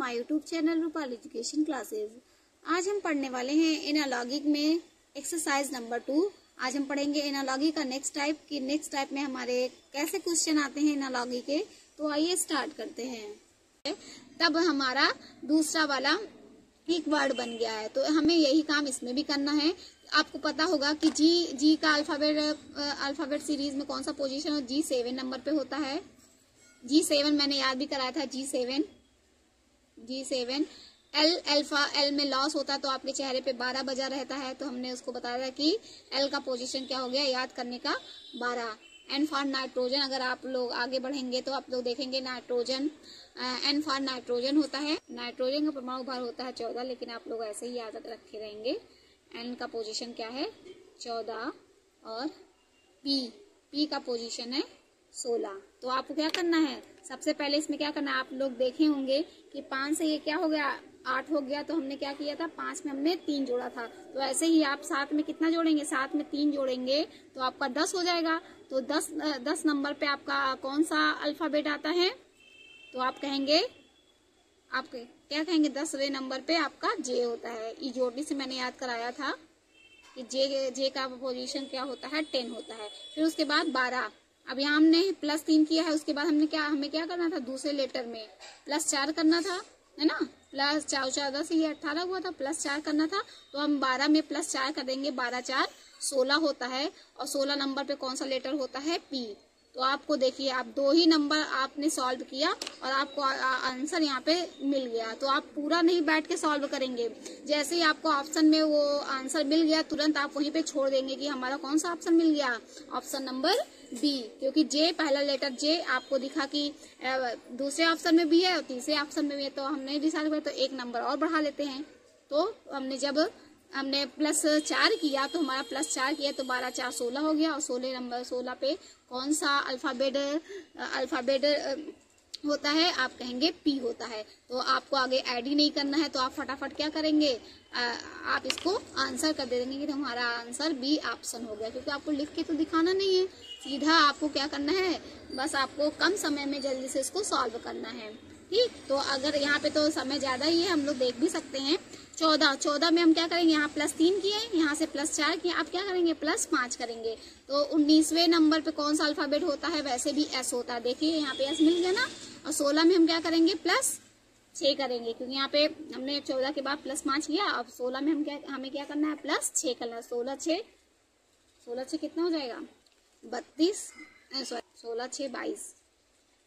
My YouTube channel Rupal education classes. आज हम पढ़ने वाले हैं एनालॉगिक में एक्सरसाइज नंबर 2। आज हम पढ़ेंगे एनालॉगी का नेक्स्ट टाइप कि नेक्स्ट टाइप में हमारे कैसे क्वेश्चन आते हैं एनालॉगी के। तो आइए स्टार्ट करते हैं। तब हमारा दूसरा वाला एक वर्ड बन गया है, तो हमें यही काम इसमें भी करना है। आपको पता होगा कि जी का अल्फाबेट सीरीज में कौन सा पोजीशन हो, G7 नंबर पे होता है। G7 मैंने याद भी कराया था। G7 एल में लॉस होता है तो आपके चेहरे पे 12 बजा रहता है, तो हमने उसको बताया था कि एल का पोजीशन क्या हो गया याद करने का 12। एन फॉर नाइट्रोजन, अगर आप लोग आगे बढ़ेंगे तो आप लोग देखेंगे नाइट्रोजन, एन फॉर नाइट्रोजन होता है। नाइट्रोजन का परमाणु भार होता है 14, लेकिन आप लोग ऐसे ही याद रखे रहेंगे। एन का पोजीशन क्या है 14 और पी का पोजीशन है 16। तो आपको क्या करना है, सबसे पहले इसमें क्या करना है, आप लोग देखे होंगे कि 5 से ये क्या हो गया 8 हो गया, तो हमने क्या किया था 5 में हमने 3 जोड़ा था। तो ऐसे ही आप 7 में कितना जोड़ेंगे, 7 में 3 जोड़ेंगे तो आपका 10 हो जाएगा। तो 10 नंबर पे आपका कौन सा अल्फाबेट आता है, तो आप कहेंगे, आप क्या कहेंगे 10वें नंबर पे आपका जे होता है। ई जोड़ने से मैंने याद कराया था कि जे का पोजीशन क्या होता है 10 होता है। फिर उसके बाद 12, अब यहाँ हमने +3 किया है। उसके बाद हमें क्या करना था, दूसरे लेटर में +4 करना था, है ना। +4 14 से ये 18 हुआ था, +4 करना था। तो हम 12 में +4 कर देंगे, 12 4 16 होता है। और 16 नंबर पे कौन सा लेटर होता है पी। तो आपको देखिए आप 2 ही नंबर आपने सॉल्व किया और आपको आंसर यहाँ पे मिल गया। तो आप पूरा नहीं बैठ के सॉल्व करेंगे, जैसे ही आपको ऑप्शन में वो आंसर मिल गया तुरंत आप वहीं पे छोड़ देंगे कि हमारा कौन सा ऑप्शन मिल गया, ऑप्शन नंबर बी। क्योंकि जे पहला लेटर जे आपको दिखा कि दूसरे ऑप्शन में भी है और तीसरे ऑप्शन में भी है, तो हमने डिसाइड किया तो 1 नंबर और बढ़ा लेते हैं। तो हमने +4 किया तो हमारा +4 किया तो 12 4 16 हो गया। और 16 पे कौन सा अल्फाबेट होता है, आप कहेंगे पी होता है। तो आपको आगे ऐड ही नहीं करना है, तो आप फटाफट क्या करेंगे, आप इसको आंसर कर दे देंगे कि हमारा आंसर बी ऑप्शन हो गया। क्योंकि आपको लिख के तो दिखाना नहीं है, सीधा आपको क्या करना है, बस आपको कम समय में जल्दी से इसको सॉल्व करना है। ठीक, तो अगर यहाँ पे तो समय ज्यादा ही है, हम लोग देख भी सकते हैं। 14 में हम क्या करेंगे, यहाँ +3 किए, यहाँ से +4 किए, आप क्या करेंगे +5 करेंगे। तो 19वें नंबर पे कौन सा अल्फाबेट होता है, वैसे भी एस होता है। देखिए यहाँ पे एस मिल गया ना। और 16 में हम क्या करेंगे +6 करेंगे, क्योंकि यहाँ पे हमने 14 के बाद +5 किया। अब 16 में हमें क्या करना है +6 करना है। 16 6 कितना हो जाएगा 32, 16 6 22।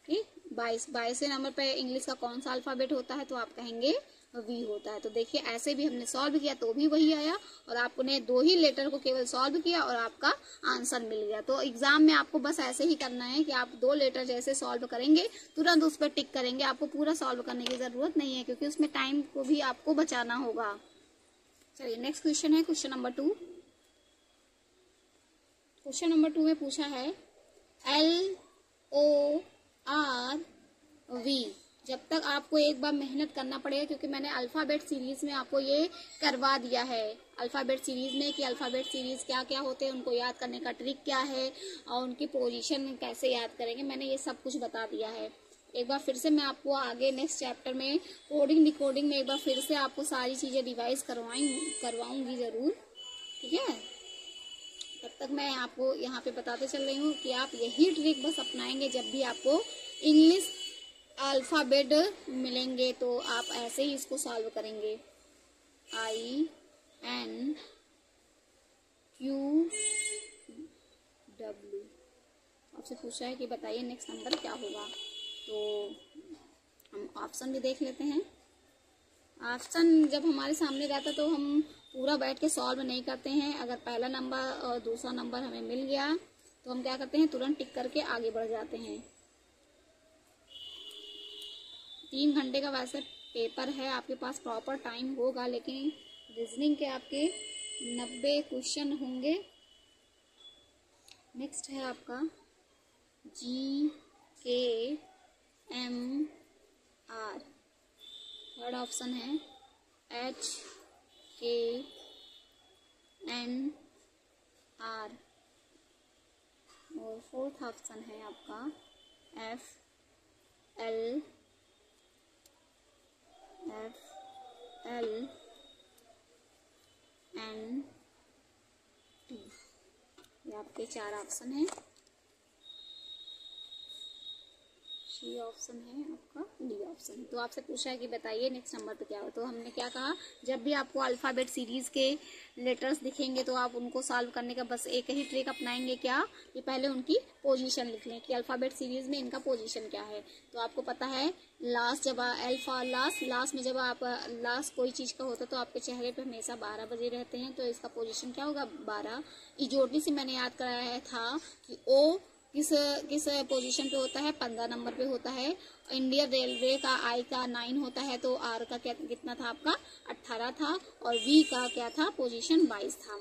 ठीक, 22वें नंबर पे इंग्लिश का कौन सा अल्फाबेट होता है, तो आप कहेंगे वी होता है। तो देखिए ऐसे भी हमने सॉल्व किया तो भी वही आया, और आपने 2 ही लेटर को केवल सॉल्व किया और आपका आंसर मिल गया। तो एग्जाम में आपको बस ऐसे ही करना है कि आप 2 लेटर जैसे सॉल्व करेंगे तुरंत उस पर टिक करेंगे। आपको पूरा सॉल्व करने की जरूरत नहीं है, क्योंकि उसमें टाइम को भी आपको बचाना होगा। चलिए नेक्स्ट क्वेश्चन है क्वेश्चन नंबर 2। क्वेश्चन नंबर 2 में पूछा है LORV। जब तक आपको एक बार मेहनत करना पड़ेगा, क्योंकि मैंने अल्फाबेट सीरीज में आपको ये करवा दिया है, अल्फाबेट सीरीज में कि अल्फाबेट सीरीज क्या क्या होते हैं, उनको याद करने का ट्रिक क्या है और उनकी पोजीशन कैसे याद करेंगे, मैंने ये सब कुछ बता दिया है। एक बार फिर से मैं आपको आगे नेक्स्ट चैप्टर में कोडिंग डिकोडिंग में एक बार फिर से आपको सारी चीजें रिवाइज करवाऊंगी जरूर। ठीक है, तब तक मैं आपको यहाँ पे बताते चल रही हूँ कि आप यही ट्रिक बस अपनाएंगे जब भी आपको इंग्लिश अल्फाबेट मिलेंगे, तो आप ऐसे ही इसको सॉल्व करेंगे। INQW। आपसे पूछा है कि बताइए नेक्स्ट नंबर क्या होगा, तो हम ऑप्शन भी देख लेते हैं। ऑप्शन जब हमारे सामने रहता तो हम पूरा बैठ के सॉल्व नहीं करते हैं। अगर पहला नंबर और दूसरा नंबर हमें मिल गया तो हम क्या करते हैं, तुरंत टिक करके आगे बढ़ जाते हैं। 3 घंटे का वैसे पेपर है, आपके पास प्रॉपर टाइम होगा, लेकिन रीजनिंग के आपके 90 क्वेश्चन होंगे। नेक्स्ट है आपका GKMR। थर्ड ऑप्शन है HKNR और फोर्थ ऑप्शन है आपका FL FLNT, ये आपके 4 ऑप्शन है। सी ऑप्शन है आपका, डी ऑप्शन है। तो आपसे पूछा है कि बताइए नेक्स्ट नंबर पे क्या हो। तो हमने क्या कहा, जब भी आपको अल्फाबेट सीरीज के लेटर्स दिखेंगे तो आप उनको सॉल्व करने का बस एक ही ट्रिक अपनाएंगे, क्या कि पहले उनकी पोजीशन लिख लें कि अल्फाबेट सीरीज में इनका पोजीशन क्या है। तो आपको पता है लास्ट जब अल्फा लास्ट में जब आप लास्ट कोई चीज का होता है तो आपके चेहरे पे हमेशा 12 बजे रहते हैं, तो इसका पोजीशन क्या होगा 12। इजोटी से मैंने याद कराया था कि ओ किस पोजीशन पे होता है, 15 नंबर पे होता है। इंडियन रेलवे का आई का 9 होता है, तो आर का कितना था आपका 18 था, और वी का क्या था पोजीशन 22 था।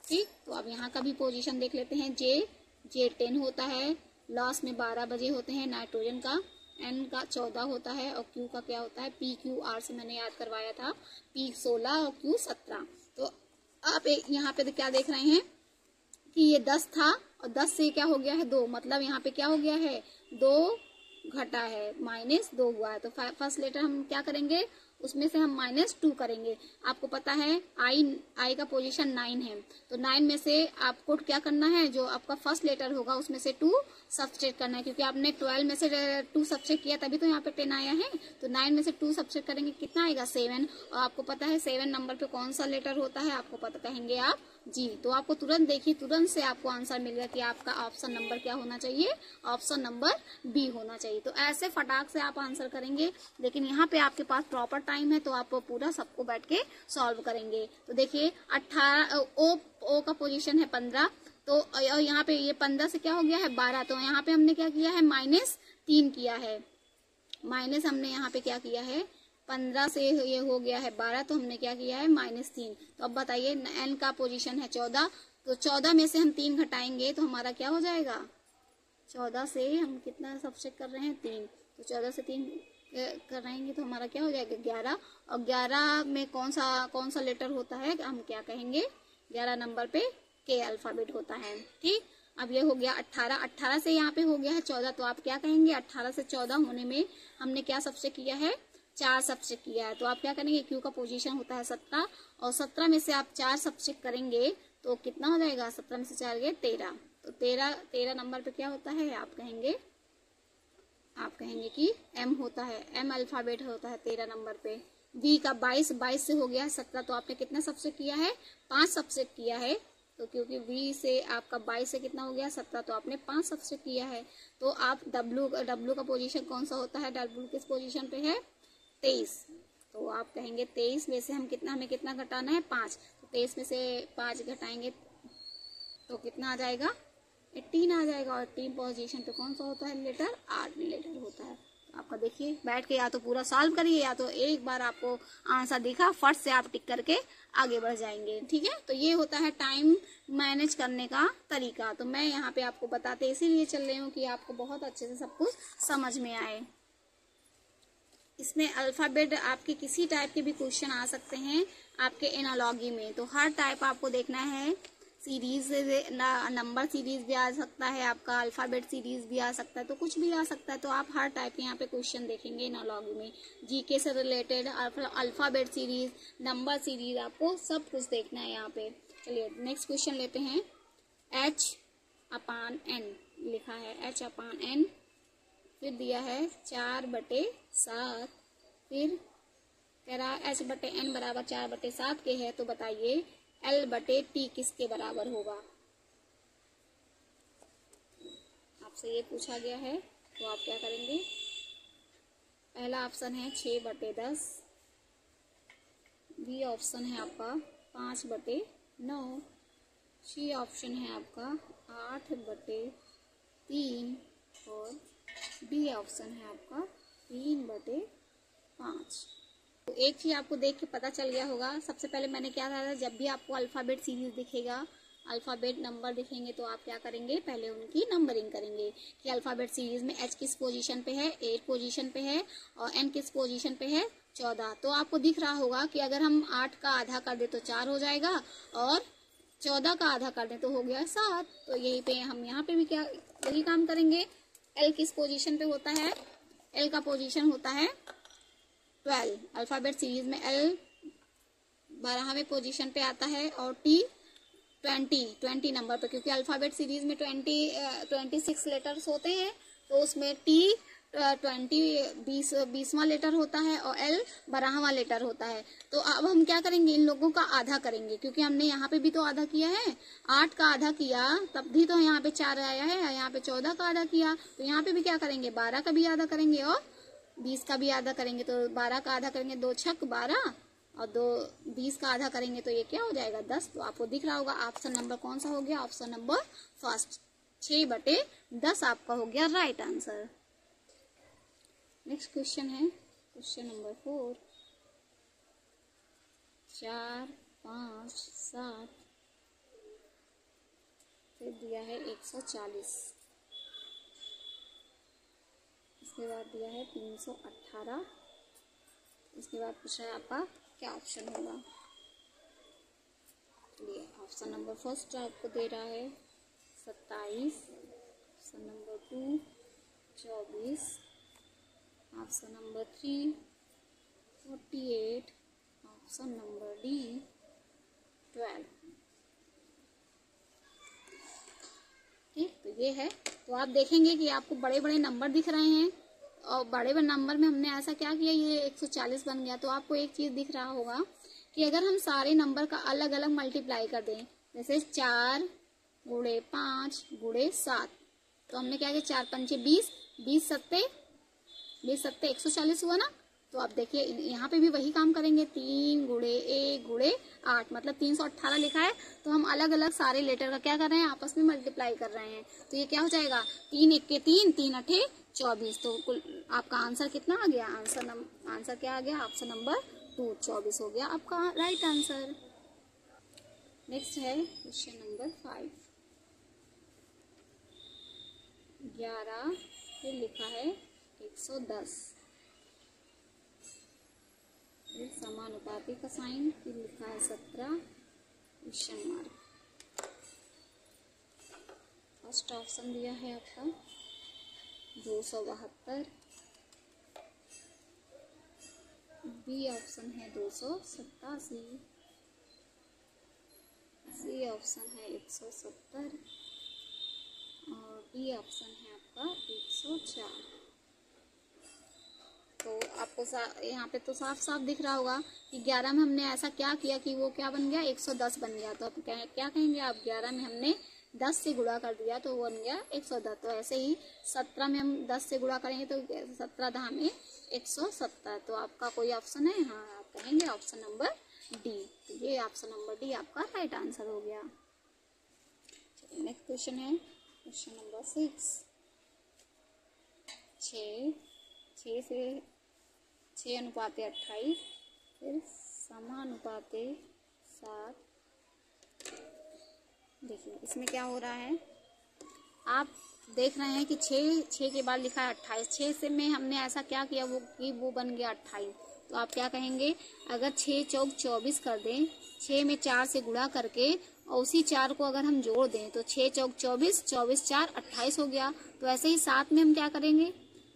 ठीक, तो अब यहाँ का भी पोजीशन देख लेते हैं। जे 10 होता है, लास्ट में 12 बजे होते हैं नाइट्रोजन का। एन का 14 होता है, और क्यू का क्या होता है PQR से मैंने याद करवाया था, P 16 और Q 17। तो आप यहाँ पे क्या देख रहे हैं कि ये 10 था और 10 से क्या हो गया है 2, मतलब यहाँ पे क्या हो गया है 2 घटा है, -2 हुआ है। तो फर्स्ट लेटर हम क्या करेंगे, उसमें से हम -2 करेंगे। आपको पता है आई का पोजीशन 9 है, तो 9 में से आपको क्या करना है, जो आपका फर्स्ट लेटर होगा उसमें से 2 सब्सट्रैक्ट करना है, क्योंकि आपने 12 में से 2 सब्सट्रैक्ट किया तभी तो यहाँ पे 10 आया है। तो 9 में से 2 सब्सट्रैक्ट करेंगे, कितना आएगा 7। और आपको पता है 7 नंबर पे कौन सा लेटर होता है, आपको पता कहेंगे आप जी। तो आपको तुरंत देखिए, तुरंत से आपको आंसर मिल गया कि आपका ऑप्शन नंबर क्या होना चाहिए, ऑप्शन नंबर बी होना चाहिए। तो ऐसे फटाक से आप आंसर करेंगे, लेकिन यहाँ पे आपके पास प्रॉपर टाइम है तो आप पूरा सबको बैठ के सॉल्व करेंगे। तो देखिए 18 ओ का पोजीशन है 15, तो यहाँ पे ये 15 से क्या हो गया है 12, तो यहाँ पे हमने क्या किया है -3 किया है, माइनस हमने यहाँ पे क्या किया है 15 से ये हो गया है 12, तो हमने क्या किया है -3। तो अब बताइए एन का पोजीशन है 14, तो 14 में से हम 3 घटाएंगे तो हमारा क्या हो जाएगा, 14 से हम कितना सब्सट्रैक्ट कर रहे हैं 3, तो 14 से 3 कराएंगे तो हमारा क्या हो जाएगा 11। और 11 में कौन सा लेटर होता है, हम क्या कहेंगे 11 नंबर पे के अल्फाबेट होता है। ठीक, अब ये हो गया 18 से यहाँ पे हो गया है 14, तो आप क्या कहेंगे 18 से 14 होने में हमने क्या सब्सट्रैक्ट किया है 4 सब्सट्रैक्ट किया है। तो आप क्या करेंगे, क्यू का पोजीशन होता है 17, और 17 में से आप 4 सब्सट्रैक्ट करेंगे तो कितना हो जाएगा, 17 में से 4 गए 13। तो 13 नंबर पे क्या होता है, आप कहेंगे कि एम होता है, एम अल्फाबेट होता है 13 नंबर पे। वी का 22 से हो गया है 17, तो आपने कितना सब्सट्रैक्ट किया है 5 सब्सट्रैक्ट किया है। तो क्योंकि वी से आपका 22 से कितना हो गया 17, तो आपने 5 सब्सट्रैक्ट किया है। तो आप डब्ल्यू का पोजीशन कौन सा होता है, डब्ल्यू किस पोजीशन पे है 23, तो आप कहेंगे 23 में से हमें कितना घटाना है 5, तो 23 में से 5 घटाएंगे तो कितना आ जाएगा 18 आ जाएगा। और 18 पोजीशन पे कौन सा होता है लेटर, आर लेटर होता है। तो आपका देखिए बैठ के या तो पूरा सॉल्व करिए, या तो एक बार आपको आंसर दिखा फट से आप टिक करके आगे बढ़ जाएंगे। ठीक है, तो ये होता है टाइम मैनेज करने का तरीका। तो मैं यहाँ पे आपको बताते इसीलिए चल रही हूँ कि आपको बहुत अच्छे से सब कुछ समझ में आए। इसमें अल्फाबेट आपके किसी टाइप के भी क्वेश्चन आ सकते हैं आपके एनालॉजी में, तो हर टाइप आपको देखना है। सीरीज नंबर सीरीज भी आ सकता है, आपका अल्फाबेट सीरीज भी आ सकता है, तो कुछ भी आ सकता है। तो आप हर टाइप के यहाँ पे क्वेश्चन देखेंगे एनालॉजी में, जीके से related alphabet series, number series, आपको सब कुछ देखना है यहाँ पे। चलिए नेक्स्ट क्वेश्चन लेते हैं। H/N लिखा है, H/N, फिर दिया है 4/7, फिर कह रहा है H/N बराबर 4/7 के है, तो बताइए L/T किसके बराबर होगा। आपसे ये पूछा गया है, तो आप क्या करेंगे, पहला ऑप्शन है 6/10, बी ऑप्शन है आपका 5/9, सी ऑप्शन है आपका 8/3, और बी ऑप्शन है आपका 3/5। तो एक चीज आपको देख के पता चल गया होगा। सबसे पहले मैंने क्या कहा था, जब भी आपको अल्फाबेट सीरीज दिखेगा, अल्फाबेट नंबर दिखेंगे, तो आप क्या करेंगे, पहले उनकी नंबरिंग करेंगे कि अल्फाबेट सीरीज में H किस पोजीशन पे है, 8 पोजीशन पे है, और N किस पोजीशन पे है 14। तो आपको दिख रहा होगा कि अगर हम 8 का आधा कर दे तो 4 हो जाएगा, और 14 का आधा कर दे तो हो गया 7। तो यही पे हम यहाँ पे भी क्या यही काम करेंगे। L किस पोजीशन पे होता है, L का पोजीशन होता है 12 अल्फाबेट सीरीज में L 12वें पोजीशन पे आता है और T 20 नंबर पे, क्योंकि अल्फाबेट सीरीज में 26 लेटर्स होते हैं, तो उसमें T 20वां लेटर होता है और L 12वां लेटर होता है। तो अब हम क्या करेंगे, इन लोगों का आधा करेंगे, क्योंकि हमने यहाँ पे भी तो आधा किया है, 8 का आधा किया तब भी तो यहाँ पे 4 आया है, यहाँ पे 14 का आधा किया, तो यहाँ पे भी क्या करेंगे, 12 का भी आधा करेंगे और 20 का भी आधा करेंगे। तो 12 का आधा करेंगे, 2 छक 12 और 20 का आधा करेंगे तो ये क्या हो जाएगा, 10। तो आपको दिख रहा होगा ऑप्शन नंबर कौन सा हो गया, ऑप्शन नंबर फर्स्ट, 6/10 आपका हो गया राइट आंसर। नेक्स्ट क्वेश्चन है क्वेश्चन नंबर 4, 4, 5, 7, फिर दिया है 140, इसके बाद दिया है 318, इसके बाद पूछा है आपका क्या ऑप्शन होगा। चलिए ऑप्शन नंबर फर्स्ट आपको दे रहा है 27, option number 2 24, option number 3 48, option number D 12। ठीक, तो ये है। तो आप देखेंगे कि आपको बड़े बड़े नंबर दिख रहे हैं और बड़े बड़े नंबर में हमने ऐसा क्या किया, ये 140 बन गया। तो आपको एक चीज दिख रहा होगा कि अगर हम सारे नंबर का अलग अलग मल्टीप्लाई कर दें, जैसे 4 गुणे 5 गुणे 7, तो हमने क्या किया, 4 पंचे 20, 20 सत्ते 140 हुआ ना। तो आप देखिए यहाँ पे भी वही काम करेंगे, 3 गुणे 1 गुणे 8, मतलब 318 लिखा है, तो हम अलग अलग सारे लेटर का क्या कर रहे हैं, आपस में मल्टीप्लाई कर रहे हैं। तो ये क्या हो जाएगा, 3 1 3, 3 8 24। तो कुल आपका आंसर कितना आ गया, आंसर क्या आ गया, ऑप्शन नंबर 2 24 हो गया आपका राइट आंसर। नेक्स्ट है क्वेश्चन नंबर 5, 11 फिर लिखा है 110, फिर समानुपाती का साइन, फिर लिखा है 17 क्वेश्चन मार्क। फर्स्ट ऑप्शन दिया है आपका 272, बी ऑप्शन है 287, सी ऑप्शन है 170 और डी ऑप्शन है आपका 104। तो आपको यहाँ पे तो साफ साफ दिख रहा होगा कि 11 में हमने ऐसा क्या किया कि वो क्या बन गया, 110 बन गया। तो आप क्या कहेंगे, आप 11 में हमने 10 से गुणा कर दिया तो वो बन गया 110। तो ऐसे ही 17 में हम 10 से गुणा करेंगे तो 17 10 में 170। तो आपका कोई ऑप्शन है, हाँ आप कहेंगे ऑप्शन नंबर डी। तो ये ऑप्शन नंबर डी आपका राइट आंसर हो गया। चलिए नेक्स्ट क्वेश्चन है क्वेश्चन नंबर 6, 6 से 6 अनुपाते 28, फिर समानुपाते 7। देखिए इसमें क्या हो रहा है, आप देख रहे हैं कि 6 के बाद लिखा है 28, 6 से में हमने ऐसा क्या किया वो बन गया 28। तो आप क्या कहेंगे, अगर 6 चौक 24 कर दें, 6 में 4 से गुणा करके और उसी 4 को अगर हम जोड़ दें तो 6 चौक 24, 24 4 28 हो गया। तो ऐसे ही 7 में हम क्या करेंगे,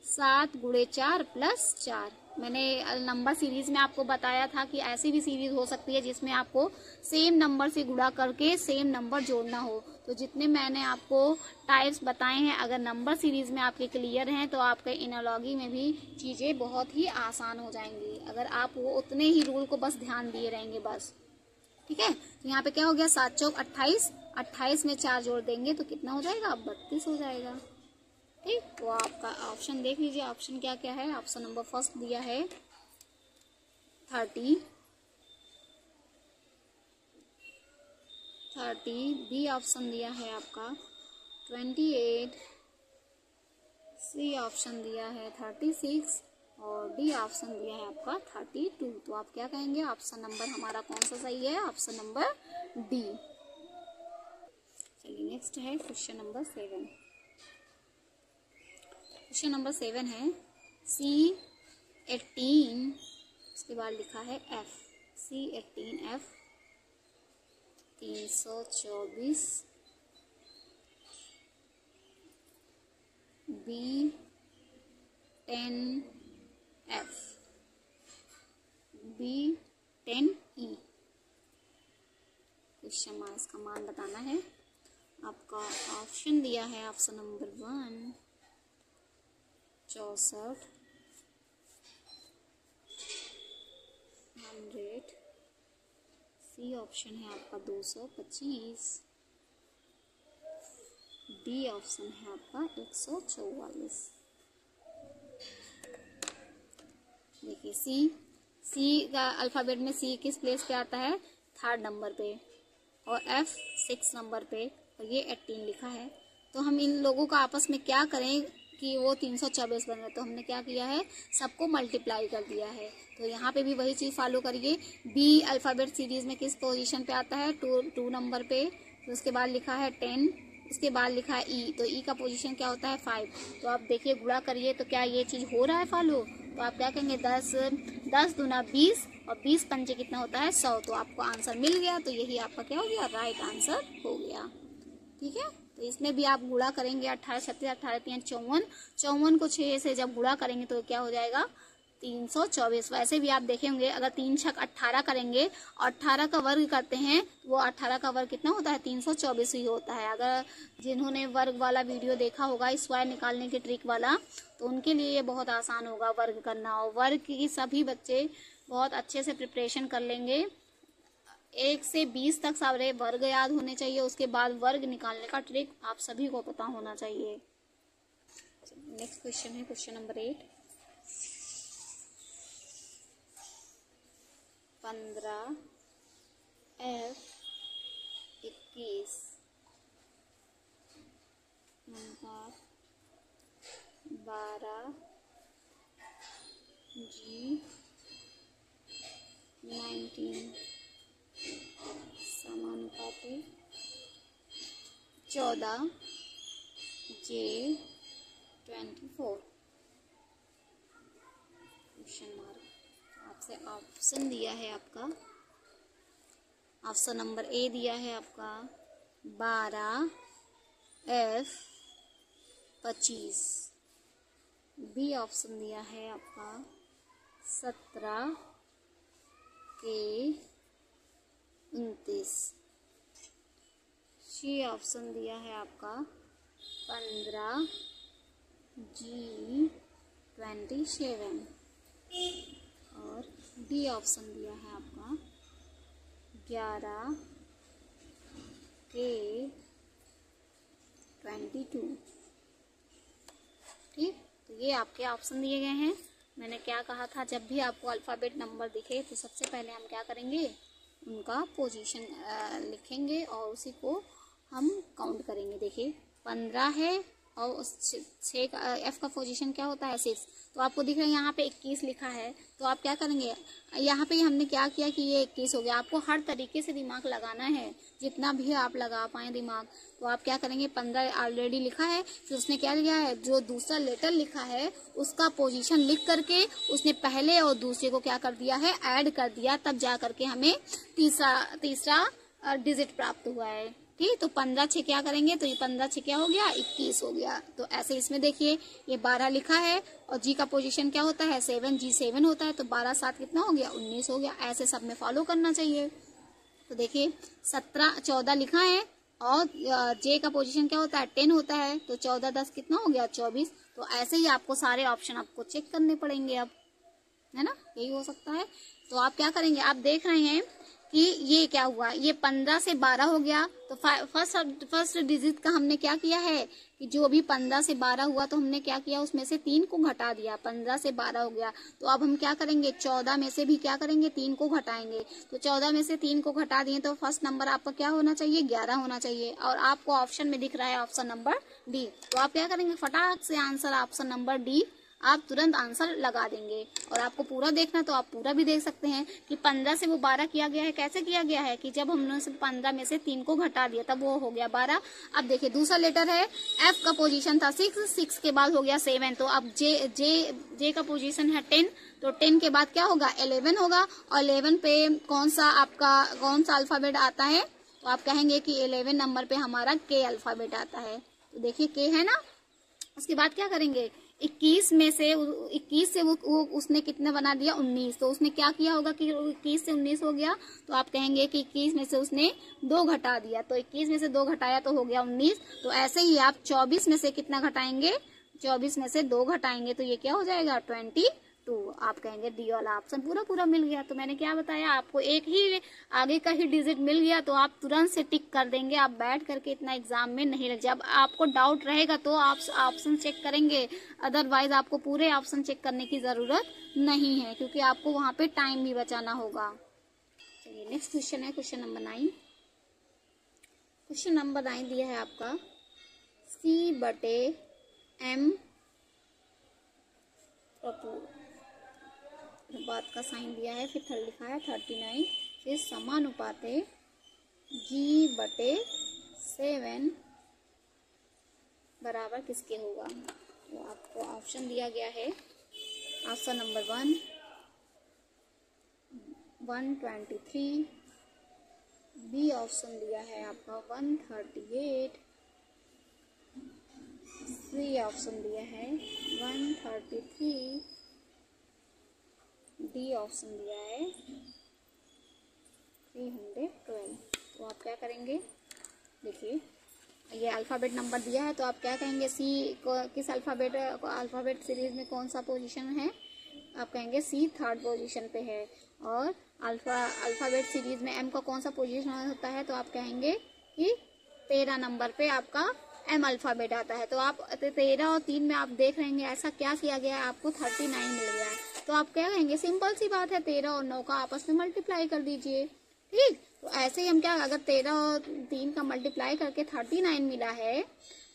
7 गुणे 4 प्लस 4। मैंने नंबर सीरीज में आपको बताया था कि ऐसी भी सीरीज हो सकती है जिसमें आपको सेम नंबर से गुणा करके सेम नंबर जोड़ना हो। तो जितने मैंने आपको टाइप्स बताए हैं, अगर नंबर सीरीज में आपके क्लियर हैं तो आपके एनालॉजी में भी चीज़ें बहुत ही आसान हो जाएंगी, अगर आप वो उतने ही रूल को बस ध्यान दिए रहेंगे बस। ठीक है, तो यहाँ पे क्या हो गया, 7 चौक 28, 28 में 4 जोड़ देंगे तो कितना हो जाएगा, 32 हो जाएगा। ठीक, तो आपका ऑप्शन देख लीजिए, ऑप्शन क्या क्या है। ऑप्शन नंबर फर्स्ट दिया है 30, बी ऑप्शन दिया है आपका 28, सी ऑप्शन दिया है 36 और डी ऑप्शन दिया है आपका 32। तो आप क्या कहेंगे, ऑप्शन नंबर हमारा कौन सा सही है, ऑप्शन नंबर डी। चलिए नेक्स्ट है क्वेश्चन नंबर 7। क्वेश्चन नंबर 7 है C18, उसके बाद लिखा है F, C18F 324, B10F B10E। Question mark इसका मान बताना है। आपका ऑप्शन दिया है ऑप्शन नंबर 1 64, 100, सी ऑप्शन है आपका 225, डी ऑप्शन है आपका 144। देखिए सी का अल्फाबेट में सी किस प्लेस पे आता है, 3rd नंबर पे, और एफ 6 नंबर पे, और ये 18 लिखा है। तो हम इन लोगों का आपस में क्या करें कि वो 324 बन रहे, तो हमने क्या किया है, सबको मल्टीप्लाई कर दिया है। तो यहाँ पे भी वही चीज़ फॉलो करिए। बी अल्फाबेट सीरीज में किस पोजीशन पे आता है, 2 नंबर पे, तो उसके बाद लिखा है 10, उसके बाद लिखा है ई, तो ई का पोजीशन क्या होता है 5। तो आप देखिए गुणा करिए तो क्या ये चीज़ हो रहा है फॉलो। तो आप क्या कहेंगे 10 दूना 20 और 20 पंचे कितना होता है 100। तो आपको आंसर मिल गया। तो यही आपका क्या हो गया, राइट आंसर हो गया। ठीक है, तो इसमें भी आप गुणा करेंगे 18 36 18 3 54, 54 को 6 से जब गुणा करेंगे तो क्या हो जाएगा 324। वैसे भी आप देखे होंगे अगर 3 छक 18 करेंगे और 18 का वर्ग करते हैं, वो 18 का वर्ग कितना होता है 324 ही होता है। अगर जिन्होंने वर्ग वाला वीडियो देखा होगा स्क्वायर निकालने की ट्रिक वाला, तो उनके लिए ये बहुत आसान होगा वर्ग करना। और वर्ग की सभी बच्चे बहुत अच्छे से प्रिपरेशन कर लेंगे। 1 से 20 तक सारे वर्ग याद होने चाहिए, उसके बाद वर्ग निकालने का ट्रिक आप सभी को पता होना चाहिए। नेक्स्ट क्वेश्चन है question number 8। 15 F 21 number 12 G 19 समानुपाती 14 J 24। क्वेश्चन मार्क आपसे ऑप्शन दिया है आपका, ऑप्शन नंबर ए दिया है आपका 12 F 25, बी ऑप्शन दिया है आपका 17 K 29, सी ऑप्शन दिया है आपका 15 G 27, और डी ऑप्शन दिया है आपका 11 K 22। ठीक, तो ये आपके ऑप्शन दिए गए हैं। मैंने क्या कहा था, जब भी आपको अल्फ़ाबेट नंबर दिखे तो सबसे पहले हम क्या करेंगे, उनका पोजीशन लिखेंगे और उसी को हम काउंट करेंगे। देखिए 15 है और 6 का एफ का पोजीशन क्या होता है 6। तो आपको दिख रहा है यहाँ पे 21 लिखा है, तो आप क्या करेंगे, यहाँ पे हमने क्या किया कि ये 21 हो गया। आपको हर तरीके से दिमाग लगाना है, जितना भी आप लगा पाए दिमाग। तो आप क्या करेंगे, 15 ऑलरेडी लिखा है, फिर उसने क्या लिखा है, जो दूसरा लेटर लिखा है उसका पोजीशन लिख करके उसने पहले और दूसरे को क्या कर दिया है, ऐड कर दिया, तब जा करके हमें तीसरा डिजिट प्राप्त हुआ है। ठीक, तो 15 छः क्या करेंगे, तो ये 15 छः क्या हो गया 21 हो गया। तो ऐसे इसमें देखिए ये 12 लिखा है और जी का पोजीशन क्या होता है 7, जी 7 होता है, तो 12 7 कितना हो गया 19 हो गया। ऐसे सब में फॉलो करना चाहिए। तो देखिए 14 लिखा है और जे का पोजीशन क्या होता है 10 होता है, तो 14 10 कितना हो गया 24। तो ऐसे ही आपको सारे ऑप्शन आपको चेक करने पड़ेंगे अब, है ना, यही हो सकता है। तो आप क्या करेंगे, आप देख रहे हैं कि ये क्या हुआ, ये 15 से 12 हो गया। तो फर्स्ट डिजिट का हमने क्या किया है कि जो भी 15 से 12 हुआ तो हमने क्या किया, उसमें से 3 को घटा दिया, 15 से 12 हो गया। तो अब हम क्या करेंगे, 14 में से भी क्या करेंगे 3 को घटाएंगे। तो 14 में से 3 को घटा दिए तो फर्स्ट नंबर आपका क्या होना चाहिए 11 होना चाहिए, और आपको ऑप्शन में दिख रहा है ऑप्शन नंबर डी। तो आप क्या करेंगे, फटाक से आंसर ऑप्शन नंबर डी आप तुरंत आंसर लगा देंगे। और आपको पूरा देखना तो आप पूरा भी देख सकते हैं कि 15 से वो 12 किया गया है। कैसे किया गया है कि जब हमने 15 में से 3 को घटा दिया तब वो हो गया 12। अब देखिए दूसरा लेटर है एफ का पोजीशन था 6 के बाद हो गया 7। तो अब जे का पोजीशन है 10, तो 10 के बाद क्या होगा 11 होगा। और 11 पे कौन सा अल्फाबेट आता है, तो आप कहेंगे कि 11 नंबर पे हमारा के अल्फाबेट आता है। तो देखिए के है ना, उसके बाद क्या करेंगे 21 में से 21 से वो उसने कितने बना दिया 19, तो उसने क्या किया होगा कि 21 से 19 हो गया, तो आप कहेंगे कि 21 में से उसने 2 घटा दिया, तो 21 में से 2 घटाया तो हो गया 19। तो ऐसे ही आप 24 में से कितना घटाएंगे, 24 में से 2 घटाएंगे तो ये क्या हो जाएगा 22। आप कहेंगे डी वाला ऑप्शन पूरा पूरा मिल गया। तो मैंने क्या बताया आपको, एक ही आगे का ही डिजिट मिल गया तो आप तुरंत से टिक कर देंगे। आप बैठ करके इतना एग्जाम में नहीं लग, जब आपको डाउट रहेगा तो आप ऑप्शन चेक करेंगे, अदरवाइज आपको पूरे ऑप्शन चेक करने की जरूरत नहीं है, क्योंकि आपको वहां पे टाइम भी बचाना होगा। चलिए नेक्स्ट क्वेश्चन है क्वेश्चन नंबर 9। क्वेश्चन नंबर 9 दिया है आपका C/M अनुपात का साइन दिया है, फिर थर्ड लिखा है 39, फिर समानुपाते G/7 बराबर किसके होगा। तो आपको ऑप्शन दिया गया है, ऑप्शन नंबर 1 123, बी ऑप्शन दिया है आपका 138, सी ऑप्शन दिया है 133, डी ऑप्शन दिया है 312। तो आप क्या करेंगे, देखिए ये अल्फ़ाबेट नंबर दिया है, तो आप क्या कहेंगे सी किस अल्फ़ाबेट सीरीज में कौन सा पोजीशन है, आप कहेंगे सी 3rd पोजीशन पे है। और अल्फ़ाबेट सीरीज में एम का कौन सा पोजीशन होता है, तो आप कहेंगे कि 13 नंबर पे आपका एम अल्फ़ाबेट आता है। तो आप 13 और 3 में आप देख रहे हैं ऐसा क्या किया गया है, आपको 39 मिल गया है। तो आप क्या कहेंगे, सिंपल सी बात है, 13 और 9 का आपस में मल्टीप्लाई कर दीजिए। ठीक, तो ऐसे ही हम क्या, अगर 13 और 3 का मल्टीप्लाई करके 39 मिला है,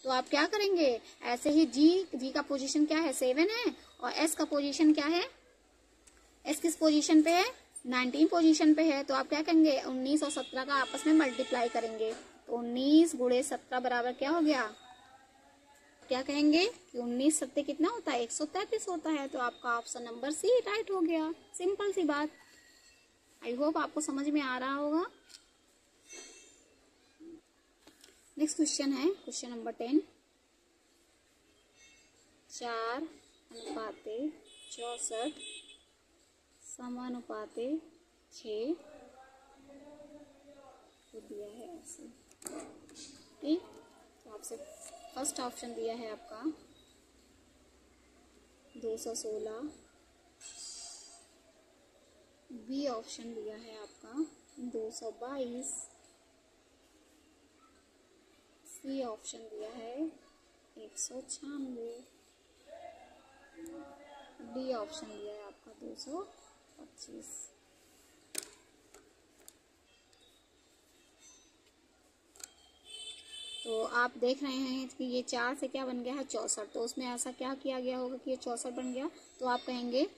तो आप क्या करेंगे, ऐसे ही जी का पोजीशन क्या है 7 है, और एस का पोजीशन क्या है, एस किस पोजीशन पे है 19 पोजीशन पे है। तो आप क्या करेंगे 19 और 17 का आपस में मल्टीप्लाई करेंगे, तो 19 × 17 बराबर क्या हो गया, क्या कहेंगे कि 19 सत्ते कितना होता है 133 होता है। तो आपका ऑप्शन नंबर सी राइट हो गया, सिंपल सी बात। आई होप आपको समझ में आ रहा होगा। नेक्स्ट क्वेश्चन है क्वेश्चन नंबर 10, 4:64 समानुपाते 6 दिया है ऐसे। ठीक, तो आपसे फर्स्ट ऑप्शन दिया है आपका 216, बी ऑप्शन दिया है आपका 222, सी ऑप्शन दिया है 196, डी ऑप्शन दिया है आपका 225। तो आप देख रहे हैं कि ये 4 से क्या बन गया है 64, तो उसमें ऐसा क्या किया गया होगा कि ये 64 बन गया, तो आप कहेंगे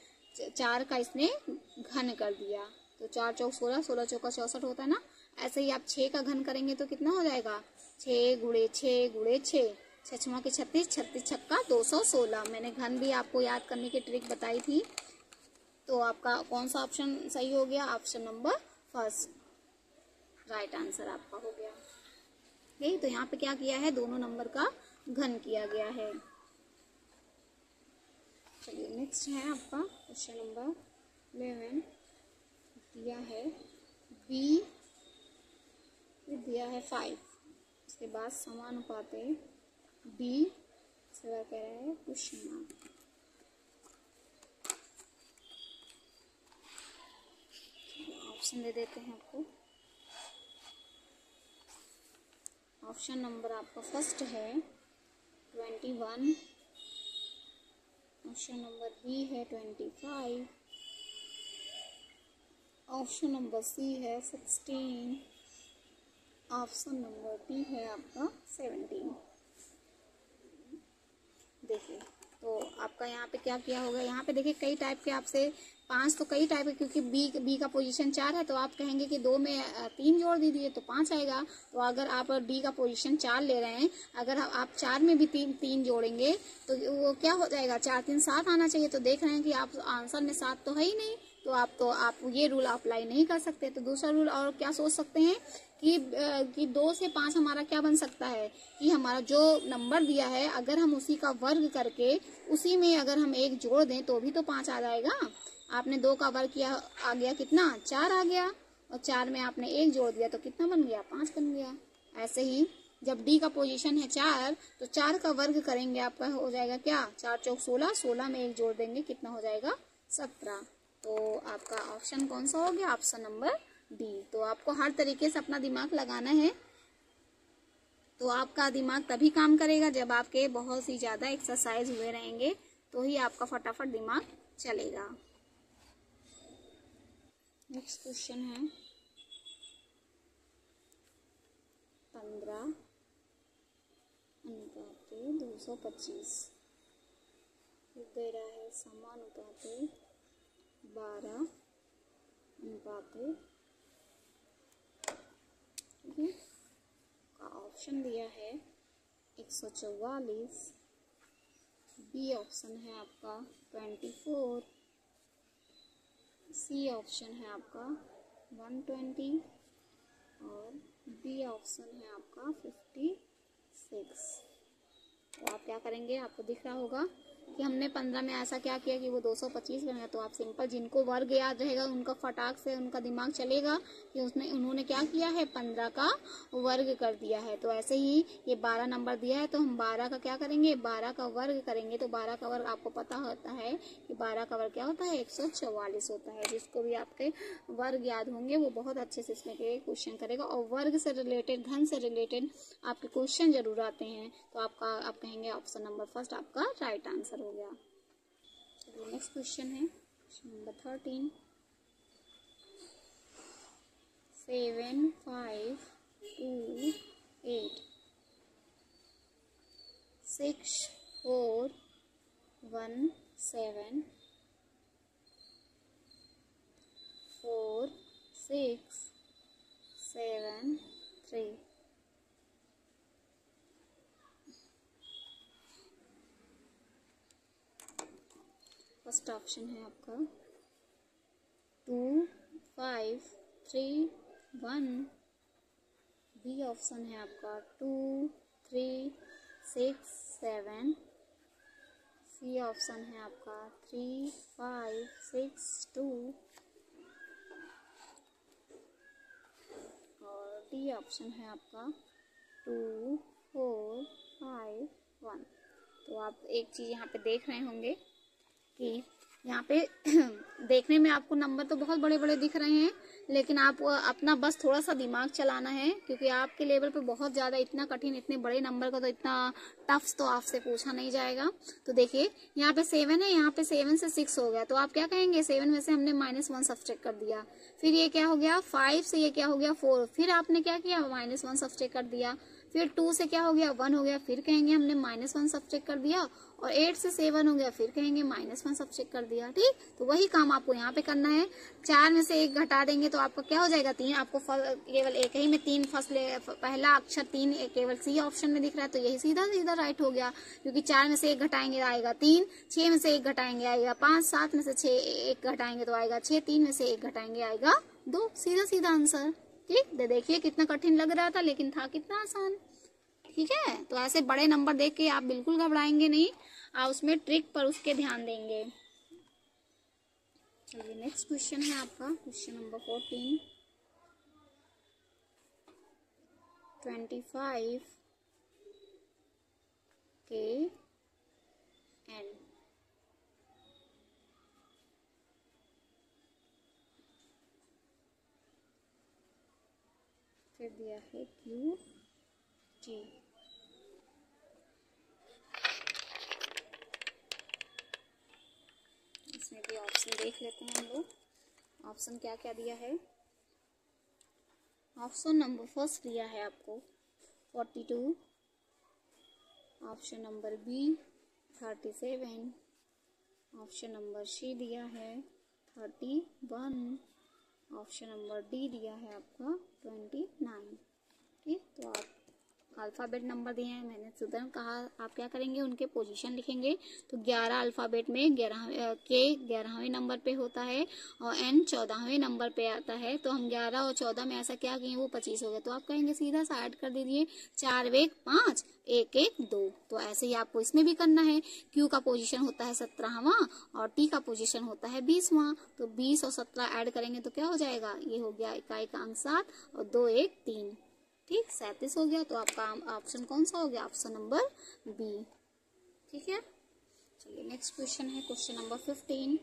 4 का इसने घन कर दिया, तो 4 चौक 16, 16 चौका 64 होता है ना। ऐसे ही आप 6 का घन करेंगे तो कितना हो जाएगा 6 × 6 × 6, 6 के 36, 36 छक्का 216। मैंने घन भी आपको याद करने की ट्रिक बताई थी। तो आपका कौन सा ऑप्शन सही हो गया, option number first right answer आपका हो गया। ठीक, तो यहाँ पे क्या किया है, दोनों नंबर का घन किया गया है। चलिए नेक्स्ट है आपका क्वेश्चन नंबर 11, दिया है बी, दिया है 5, उसके बाद समानुपाते बी से कह रहा है क्वेश्चन मार्क। ऑप्शन दे देते हैं आपको। ऑप्शन नंबर आपका फर्स्ट है 21, ऑप्शन नंबर बी है 25, ऑप्शन नंबर सी है 16, ऑप्शन नंबर डी है आपका 17। देखिए तो आपका यहाँ पे क्या किया होगा, यहाँ पे देखिए कई टाइप के आपसे 5 तो कई टाइप है, क्योंकि बी का पोजीशन 4 है, तो आप कहेंगे कि 2 में 3 जोड़ दीजिए तो 5 आएगा। तो अगर आप डी का पोजीशन 4 ले रहे हैं, अगर आप 4 में भी 3 जोड़ेंगे तो वो क्या हो जाएगा 4 3 7 आना चाहिए। तो देख रहे हैं कि आप आंसर में 7 तो है ही नहीं, तो आप ये रूल अप्लाई नहीं कर सकते। तो दूसरा रूल और क्या सोच सकते हैं कि 2 से 5 हमारा क्या बन सकता है कि हमारा जो नंबर दिया है अगर हम उसी का वर्ग करके उसी में अगर हम 1 जोड़ दें तो भी तो 5 आ जाएगा। आपने 2 का वर्ग किया, आ गया कितना, 4 आ गया, और 4 में आपने 1 जोड़ दिया तो कितना बन गया, 5 बन गया। ऐसे ही जब डी का पोजीशन है 4 तो 4 का वर्ग करेंगे आपका हो जाएगा क्या, 4 चौक 16, 16 में 1 जोड़ देंगे कितना हो जाएगा, 17। तो आपका ऑप्शन कौन सा हो गया, ऑप्शन नंबर डी। तो आपको हर तरीके से अपना दिमाग लगाना है। तो आपका दिमाग तभी काम करेगा जब आपके बहुत सी ज्यादा एक्सरसाइज हुए रहेंगे, तो ही आपका फटाफट दिमाग चलेगा। नेक्स्ट क्वेश्चन है 15 अनुपाते 225 दे रहा है समानुपाते 12 अनुपाते, का ऑप्शन दिया है 144, बी ऑप्शन है आपका 24, सी ऑप्शन है आपका 120 और बी ऑप्शन है आपका 56। तो आप क्या करेंगे, आपको दिख रहा होगा कि हमने 15 में ऐसा क्या किया कि वो 225 बनेगा। तो आप सिंपल, जिनको वर्ग याद रहेगा उनका फटाक से उनका दिमाग चलेगा कि उन्होंने क्या किया है, 15 का वर्ग कर दिया है। तो ऐसे ही ये 12 नंबर दिया है तो हम 12 का क्या करेंगे, 12 का वर्ग करेंगे। तो 12 का वर्ग आपको पता होता है कि 12 का वर्ग क्या होता है, 144 होता है। जिसको भी आपके वर्ग याद होंगे वो बहुत अच्छे से इसमें के क्वेश्चन करेगा। और वर्ग से रिलेटेड, घन से रिलेटेड आपके क्वेश्चन जरूर आते हैं। तो आप कहेंगे ऑप्शन नंबर फर्स्ट आपका राइट आंसर हो गया। चलिए नेक्स्ट क्वेश्चन है क्वेश्चन नंबर 13। 7 5 2 8 6 4 1 7 4 6 7 3। फर्स्ट ऑप्शन है आपका 2 5 3 1, बी ऑप्शन है आपका 2 3 6 7, सी ऑप्शन है आपका 3 5 6 2 और डी ऑप्शन है आपका 2 4 5 1। तो आप एक चीज यहाँ पे देख रहे होंगे कि यहाँ पे देखने में आपको नंबर तो बहुत बड़े बड़े दिख रहे हैं, लेकिन आप अपना बस थोड़ा सा दिमाग चलाना है, क्योंकि आपके लेवल पे बहुत ज्यादा इतना कठिन, इतने बड़े नंबर का तो इतना टफ तो आपसे पूछा नहीं जाएगा। तो देखिए यहाँ पे 7 है, यहाँ पे 7 से 6 हो गया, तो आप क्या कहेंगे, 7 में से हमने -1 सब्ट्रैक्ट कर दिया। फिर ये क्या हो गया, 5 से ये क्या हो गया 4, फिर आपने क्या किया, -1 सब्ट्रैक्ट कर दिया। फिर 2 से क्या हो गया 1 हो गया, फिर कहेंगे हमने -1 सब्ट्रैक्ट कर दिया। और 8 से 7 हो गया, फिर कहेंगे -1 सब्ट्रैक्ट कर दिया। ठीक, तो वही काम आपको यहाँ पे करना है। 4 में से 1 घटा देंगे तो आपका क्या हो जाएगा 3। आपको केवल एक ही में 3 पहला अक्षर 3 केवल सी ऑप्शन में दिख रहा है, तो यही सीधा सीधा राइट हो गया, क्योंकि 4 में से 1 घटाएंगे आएगा 3, 6 में से 1 घटाएंगे आएगा 5, 7 में से 1 घटाएंगे तो आएगा 6, 3 में से 1 घटाएंगे आएगा 2। सीधा सीधा आंसर। ठीक, देखिए कितना कठिन लग रहा था लेकिन था कितना आसान। ठीक है, तो ऐसे बड़े नंबर देख के आप बिल्कुल घबराएंगे नहीं, आप उसमें ट्रिक पर उसके ध्यान देंगे। चलिए नेक्स्ट क्वेश्चन है आपका क्वेश्चन नंबर 14। 25 के एन, फिर दिया है क्यू टी। इसमें भी ऑप्शन देख लेते हैं हम लोग। ऑप्शन क्या क्या दिया है। ऑप्शन नंबर फर्स्ट दिया है आपको 42, option number B 37, option number C दिया है 31, ऑप्शन नंबर डी दिया है आपका 29। ठीक, तो आप अल्फ़ाबेट नंबर दिए हैं, मैंने सुदर्शन कहा आप क्या करेंगे उनके पोजीशन लिखेंगे। तो 11 अल्फ़ाबेट में 11वें नंबर पे होता है और N 14वें नंबर पे आता है। तो हम 11 और 14 में ऐसा क्या किए वो 25 हो गया। तो आप कहेंगे सीधा सा ऐड कर दीजिए, 4 × 1 = 5, 1 × 1 = 2। तो ऐसे ही आपको इसमें भी करना है। Q का पोजीशन होता है 17वां और T का पोजीशन होता है 20वां। तो 20 और 17 ऐड करेंगे तो क्या हो जाएगा, ये हो गया इकाई का अंक 7 और 2 × 1 = 3, ठीक 37 हो गया। तो आपका ऑप्शन कौन सा हो गया, ऑप्शन नंबर बी, ठीक है। चलिए नेक्स्ट क्वेश्चन है क्वेश्चन नंबर 15।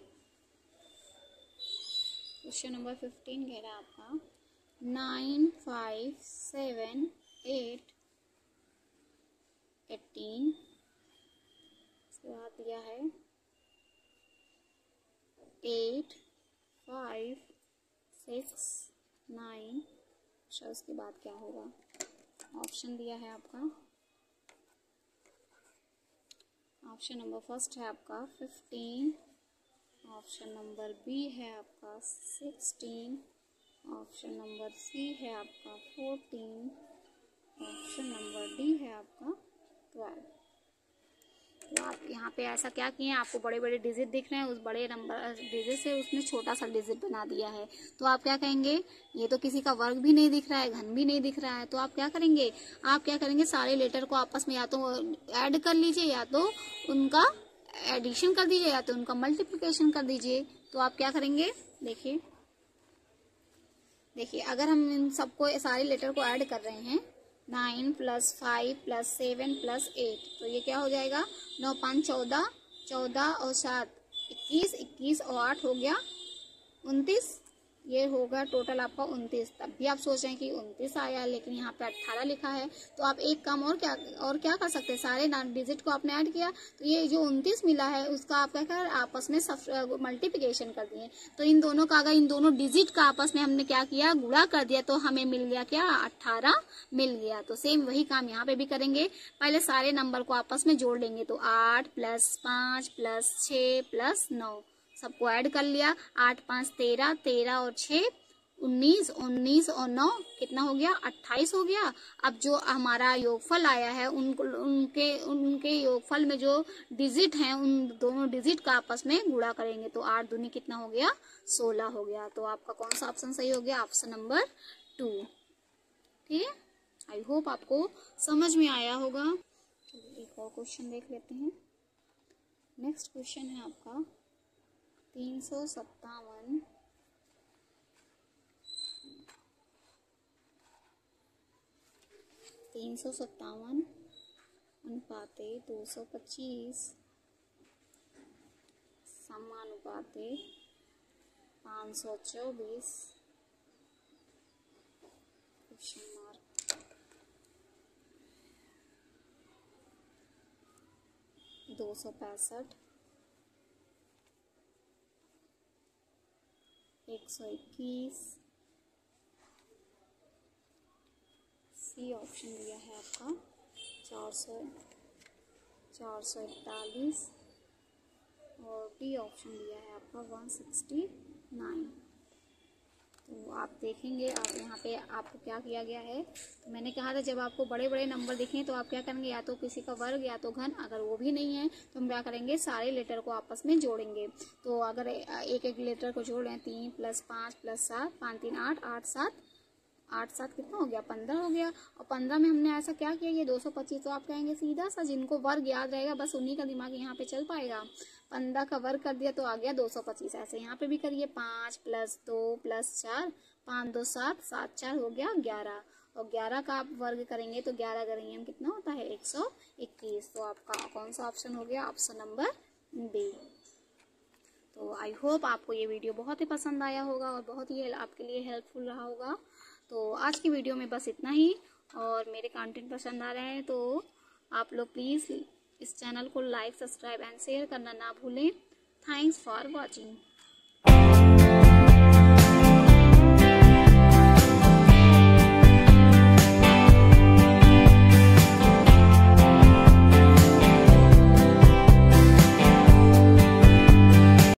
क्वेश्चन नंबर 15 कह रहा है आपका 9, 5, 7, 8, 18, इसके बाद दिया है 8, 5, 6, 9। अच्छा उसके बाद क्या होगा, ऑप्शन दिया है आपका, ऑप्शन नंबर फर्स्ट है आपका 15, ऑप्शन नंबर बी है आपका 16, ऑप्शन नंबर सी है आपका 14, ऑप्शन नंबर डी है आपका 12। तो आप यहाँ पे ऐसा क्या किए हैं, आपको बड़े बड़े डिजिट दिख रहे हैं, उस बड़े नंबर डिजिट से उसने छोटा सा डिजिट बना दिया है। तो आप क्या कहेंगे, ये तो किसी का वर्ग भी नहीं दिख रहा है, घन भी नहीं दिख रहा है। तो आप क्या करेंगे, आप क्या करेंगे, सारे लेटर को आपस में या तो ऐड कर लीजिए, या तो उनका एडिशन कर दीजिए, या तो उनका मल्टीप्लिकेशन कर दीजिए। तो आप क्या करेंगे, देखिए अगर हम इन सबको सारे लेटर को ऐड कर रहे हैं, 9 + 5 + 7 + 8, तो ये क्या हो जाएगा, 9 × 5 = 14, 14 और 7 21, 21 और 8 हो गया 29, ये होगा टोटल आपका 29। तब भी आप सोच रहे हैं कि 29 आया, लेकिन यहाँ पे 18 लिखा है। तो आप एक काम और क्या कर सकते हैं, सारे डिजिट को आपने ऐड किया, तो ये जो 29 मिला है उसका आप क्या कर आपस में मल्टीप्लिकेशन कर दिए। तो इन दोनों का, अगर इन दोनों डिजिट का आपस में हमने क्या किया, गुणा कर दिया, तो हमें मिल गया क्या, 18 मिल गया। तो सेम वही काम यहाँ पे भी करेंगे, पहले सारे नंबर को आपस में जोड़ लेंगे। तो 8 + 5 + 6 + 9 सबको ऐड कर लिया, 8 × 5 = 13, 13 और 6 = 19, 19 और 9 कितना हो गया, 28 हो गया। अब जो हमारा योगफल आया है उनके योगफल में जो डिजिट हैं, उन दोनों डिजिट का आपस में गुणा करेंगे। तो 8 दूनी कितना हो गया, 16 हो गया। तो आपका कौन सा ऑप्शन सही हो गया, ऑप्शन नंबर 2, ठीक है। आई होप आपको समझ में आया होगा। एक और क्वेश्चन देख लेते हैं। नेक्स्ट क्वेश्चन है आपका 357, 357 अनुपाते 225 समानुपाते 524 क्वेश्चन मार्क 265 121, सी ऑप्शन दिया है आपका 441 और डी ऑप्शन दिया है आपका 169। तो आप देखेंगे, आप यहाँ पे आपको क्या किया गया है, तो मैंने कहा था जब आपको बड़े बड़े नंबर दिखें तो आप क्या करेंगे, या तो किसी का वर्ग या तो घन। अगर वो भी नहीं है तो हम क्या करेंगे, सारे लेटर को आपस में जोड़ेंगे। तो अगर एक एक लेटर को जोड़ लें, 3 + 5 + 7, 5 × 3 = 8, 8 × 7 8 × 7 कितना हो गया, 15 हो गया। और 15 में हमने ऐसा क्या किया, ये 225। तो आप कहेंगे सीधा सा, जिनको वर्ग याद रहेगा बस उन्हीं का दिमाग यहाँ पे चल पाएगा। 15 का वर्ग कर दिया तो आ गया 225। ऐसे यहाँ पे भी करिए, 5 + 2 + 4, 5 × 2 = 7, 7 × 4 हो गया 11। और 11 का आप वर्ग करेंगे तो 11 करेंगे हम कितना होता है, 121। तो आपका कौन सा ऑप्शन हो गया, ऑप्शन नंबर बी। तो आई होप आपको ये वीडियो बहुत ही पसंद आया होगा और बहुत ही आपके लिए हेल्पफुल रहा होगा। तो आज की वीडियो में बस इतना ही, और मेरे कंटेंट पसंद आ रहे हैं तो आप लोग प्लीज़ इस चैनल को लाइक, सब्सक्राइब एंड शेयर करना ना भूलें। Thanks for watching.